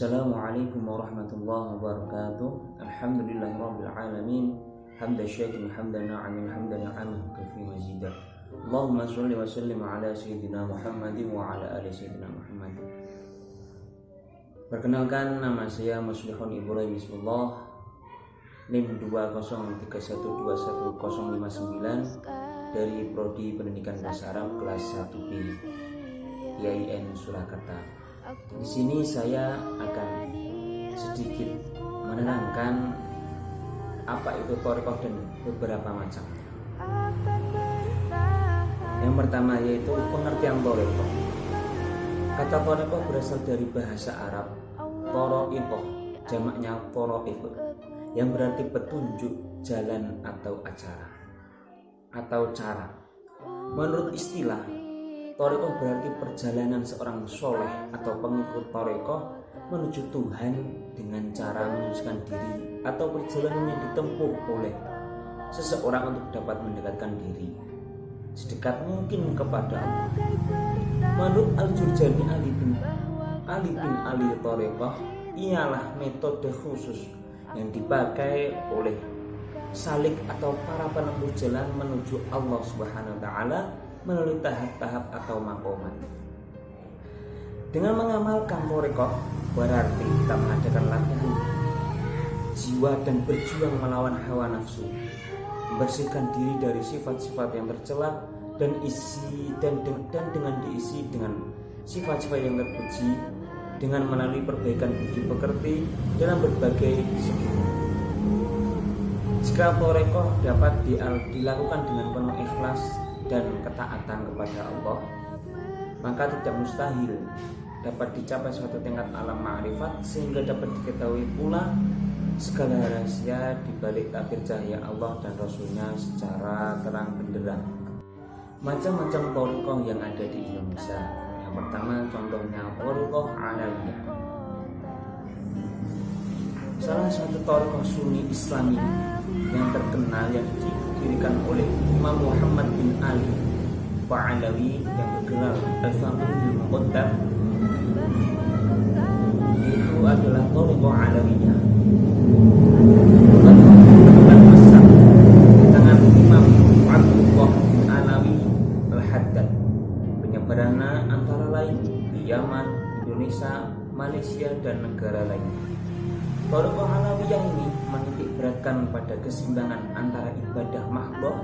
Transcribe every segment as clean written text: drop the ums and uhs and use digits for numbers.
Assalamualaikum warahmatullahi wabarakatuh. Alhamdulillahirabbil alamin. Hamdan syakirin hamdan na'imin hamdan ni'amahu kafi mazidah. Allahumma shalli wa sallim ala sayyidina Muhammadin wa ala ali sayyidina Muhammad. Perkenalkan, nama saya Muslihun Ibrahim Bismillah, NIM 20312121059 dari Prodi Pendidikan Bahasa Arab kelas 1B IAIN Surakarta. Di sini saya akan sedikit menerangkan apa itu thariqah dan beberapa macamnya. Yang pertama yaitu pengertian thariqah. Kata thariqah berasal dari bahasa Arab thariqah, jamaknya thariq, yang berarti petunjuk, jalan atau acara atau cara. Menurut istilah, thariqah berarti perjalanan seorang soleh atau pengikut thariqah menuju Tuhan dengan cara menyucikan diri, atau perjalanan yang ditempuh oleh seseorang untuk dapat mendekatkan diri sedekat mungkin kepada Allah. Menurut Al-Jurjani Ali bin Ali thariqah ialah metode khusus yang dipakai oleh salik atau para penempuh jalan menuju Allah Subhanahu wa taala melalui tahap-tahap atau makomat. Dengan mengamalkan thariqah berarti kita mengadakan latihan jiwa dan berjuang melawan hawa nafsu, membersihkan diri dari sifat-sifat yang tercela dan dengan diisi dengan sifat-sifat yang terpuji, dengan melalui perbaikan budi pekerti dalam berbagai segi. Jika thariqah dapat dilakukan dengan penuh ikhlas dan ketaatan kepada Allah, maka tidak mustahil dapat dicapai suatu tingkat alam ma'rifat, sehingga dapat diketahui pula segala rahasia di balik tabir cahaya Allah dan Rasulnya secara terang benderang. Macam-macam thariqah yang ada di Indonesia. Yang pertama contohnya thariqah Alawiyah. Salah satu thariqah Sunni Islami yang terkenal yang didirikan oleh Imam Muhammad bin Ali Ba'alawi yang bergelar Al-Faqihul Muqaddam, itu adalah thariqah Alawiyah. Masa di tangan Imam Abdullah bin Alawi Al-Haddad, penyebarannya antara lain di Yaman, Indonesia, Malaysia dan negara lain. Thariqah Alawiyah ini menitik beratkan pada keseimbangan antara ibadah mahdhah,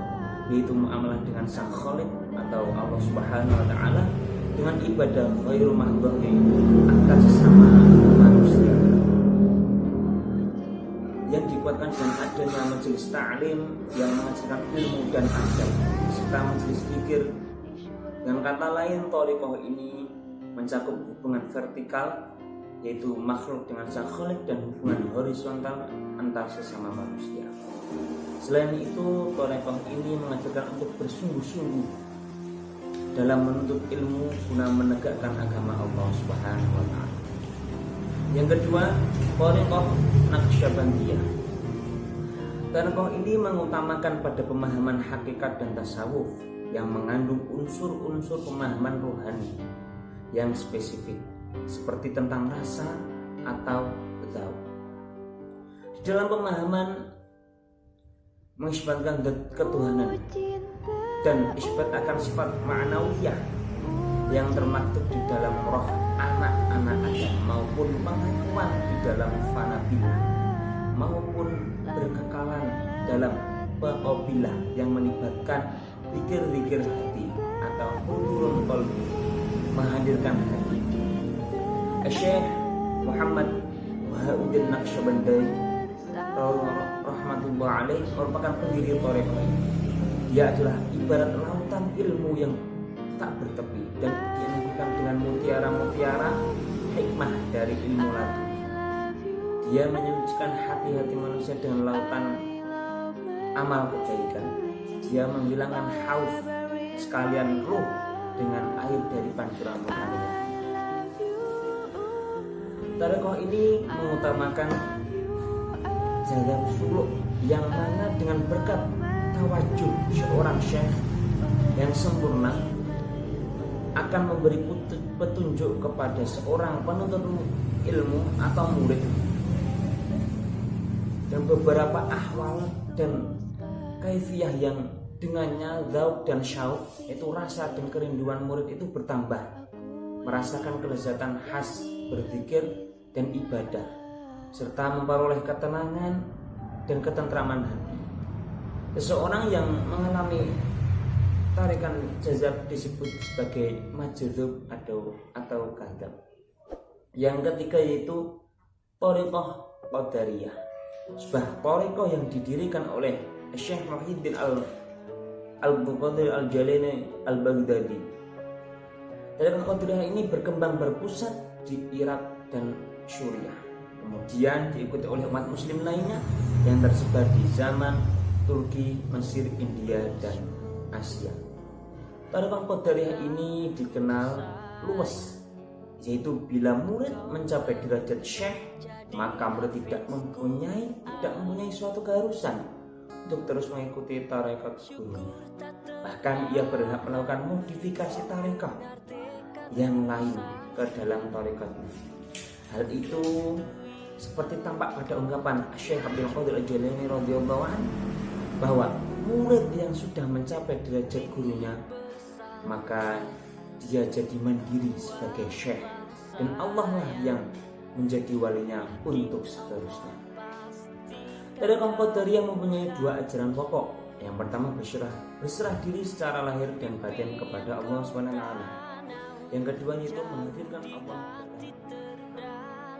yaitu muamalah dengan Sang Khaliq atau Allah Subhanahu wa taala, dengan ibadah ghairu mahdhah, yaitu antar sesama manusia, yang dikuatkan dengan adanya majelis ta'lim yang mengajarkan ilmu dan adab serta majelis zikir. Dengan kata lain, thariqah ini mencakup hubungan vertikal, yaitu makhluk dengan Sang Khaliq, dan hubungan horizontal antar sesama manusia. Selain itu, thariqah ini mengajarkan untuk bersungguh-sungguh dalam menuntut ilmu guna menegakkan agama Allah Subhanahu wa taala. Yang kedua, thariqah Naqsyabandiyah. Thariqah ini mengutamakan pada pemahaman hakikat dan tasawuf yang mengandung unsur-unsur pemahaman rohani yang spesifik, seperti tentang rasa atau zauq. Di dalam pemahaman mengisbatkan ketuhanan dan isbat akan sifat ma'nawiyah yang termaktub di dalam roh anak-anak Adam, maupun pengakuan di dalam fanabilah, maupun berkekalan dalam baqabilah yang melibatkan zikir-zikir hati atau hudurul qalbi, menghadirkan hati. Syekh Muhammad Wahiduddin Naqsyabandi rahmatullah alaih merupakan pendiri thariqah ini. Dia adalah ibarat lautan ilmu yang tak bertepi dan dianugerakan dengan mutiara-mutiara hikmah dari ilmu laduni. Dia menyucikan hati-hati manusia dengan lautan amal kebaikan. Dia menghilangkan haus sekalian ruh dengan air dari pancuran rohaninya. Thariqah ini mengutamakan jalan suluk, yang mana dengan berkat tawajuh seorang syekh yang sempurna akan memberi petunjuk kepada seorang penuntut ilmu atau murid, dan beberapa ahwal dan kaifiyah yang dengannya zauk dan syauq, itu rasa dan kerinduan murid itu bertambah, merasakan kelezatan khas berzikir dan ibadah, serta memperoleh ketenangan dan ketentraman hati. Seseorang yang mengalami tarikan jazab disebut sebagai majdzub atau kadzab. Yang ketiga yaitu thariqah qadariyah, sebuah thariqah yang didirikan oleh Syekh Muhyiddin Al-Qadir Al-Jalani Al-Baghdadi. Thariqah qadariyah ini berkembang berpusat di Irak dan Suriah, kemudian diikuti oleh umat muslim lainnya yang tersebar di zaman Turki, Mesir, India, dan Asia. Thariqah qadariyah ini dikenal luas, yaitu bila murid mencapai derajat syekh, maka murid tidak mempunyai suatu keharusan untuk terus mengikuti tarekat gurunya. Bahkan ia berhak melakukan modifikasi tarekat yang lain ke dalam tarekatnya. Hal itu seperti tampak pada ungkapan Syekh Abdul Qadir Al-Jilani radhiyallahu anhu bahwa murid yang sudah mencapai derajat gurunya, maka dia jadi mandiri sebagai syekh, dan Allah lah yang menjadi walinya untuk seterusnya. Thariqah qadariyah mempunyai dua ajaran pokok. Yang pertama berserah diri secara lahir dan batin kepada Allah SWT. Yang kedua yaitu menghadirkan Allah.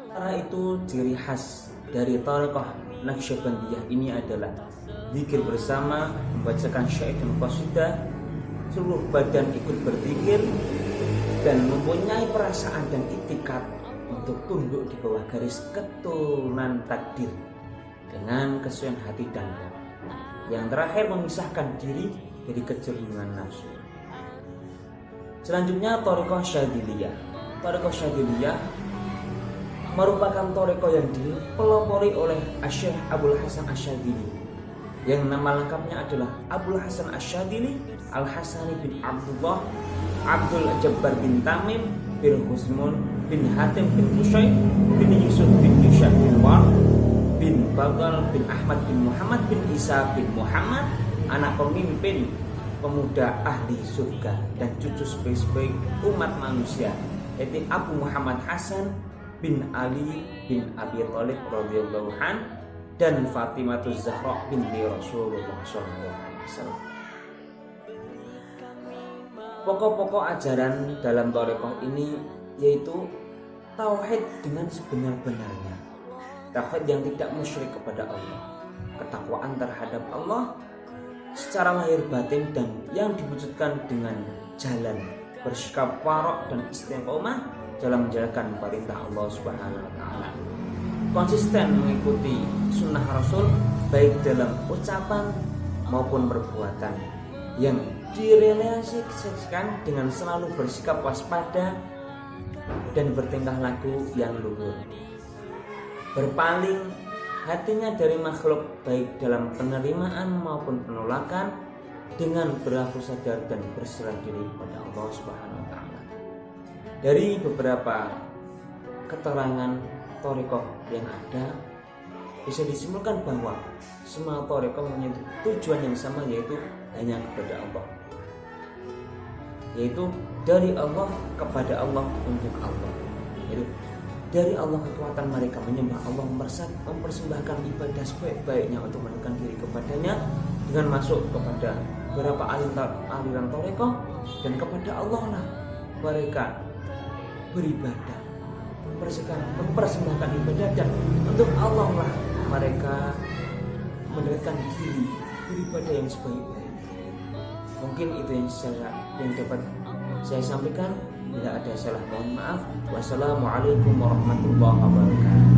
Karena itu ciri khas dari Thariqah Naqsyabandiyah ini adalah zikir bersama, membacakan syair dan qasidah, seluruh badan ikut berzikir, dan mempunyai perasaan dan itikad untuk tunduk di bawah garis keturunan takdir dengan kesesuaian hati dan roh. Yang terakhir memisahkan diri dari kejerungan nafsu. Selanjutnya thariqah syadziliyah. Thariqah syadziliyah merupakan thariqah yang dipelopori oleh Syekh Abul Hasan Asyadzili, yang nama lengkapnya adalah Abul Hasan Asyadzili Al-Hasani bin Abdullah Abdul Jabbar bin Tamim bin Husmun bin Hatim bin Husayn bin Yusuf bin Yushab bin War bin Bagal bin Ahmad bin Muhammad bin Isa bin Muhammad, anak pemimpin pemuda ahli surga dan cucu sebaik-baik umat manusia, yaitu Abu Muhammad Hasan bin Ali bin Abi Thalib radhiyallahu an dan Fatimatuz Zahra binti Rasulullah SAW. Pokok-pokok ajaran dalam thariqah ini yaitu tauhid dengan sebenar-benarnya, tauhid yang tidak musyrik kepada Allah, ketakwaan terhadap Allah secara lahir batin, dan yang diwujudkan dengan jalan bersikap warok dan istiqomah dalam menjalankan perintah Allah Subhanahu wa taala. Konsisten mengikuti sunnah Rasul baik dalam ucapan maupun perbuatan, yang direalisasikan dengan selalu bersikap waspada dan bertingkah laku yang luhur, berpaling hatinya dari makhluk baik dalam penerimaan maupun penolakan, dengan berlaku sadar dan berserah diri kepada Allah Subhanahu wa taala. Dari beberapa keterangan thariqah yang ada, bisa disimpulkan bahwa semua thariqah mempunyai tujuan yang sama, yaitu hanya kepada Allah, yaitu dari Allah kepada Allah untuk Allah, yaitu dari Allah kekuatan mereka menyembah Allah, mempersembahkan ibadah sebaik-baiknya untuk mendekatkan diri kepadanya dengan masuk kepada beberapa aliran thariqah, dan kepada Allah lah mereka beribadah, mempersembahkan ibadah, dan untuk Allah lah mereka mendekatkan diri beribadah yang sebaik-baiknya. Mungkin itu yang dapat saya sampaikan. Bila ada salah mohon maaf. Wassalamualaikum warahmatullahi wabarakatuh.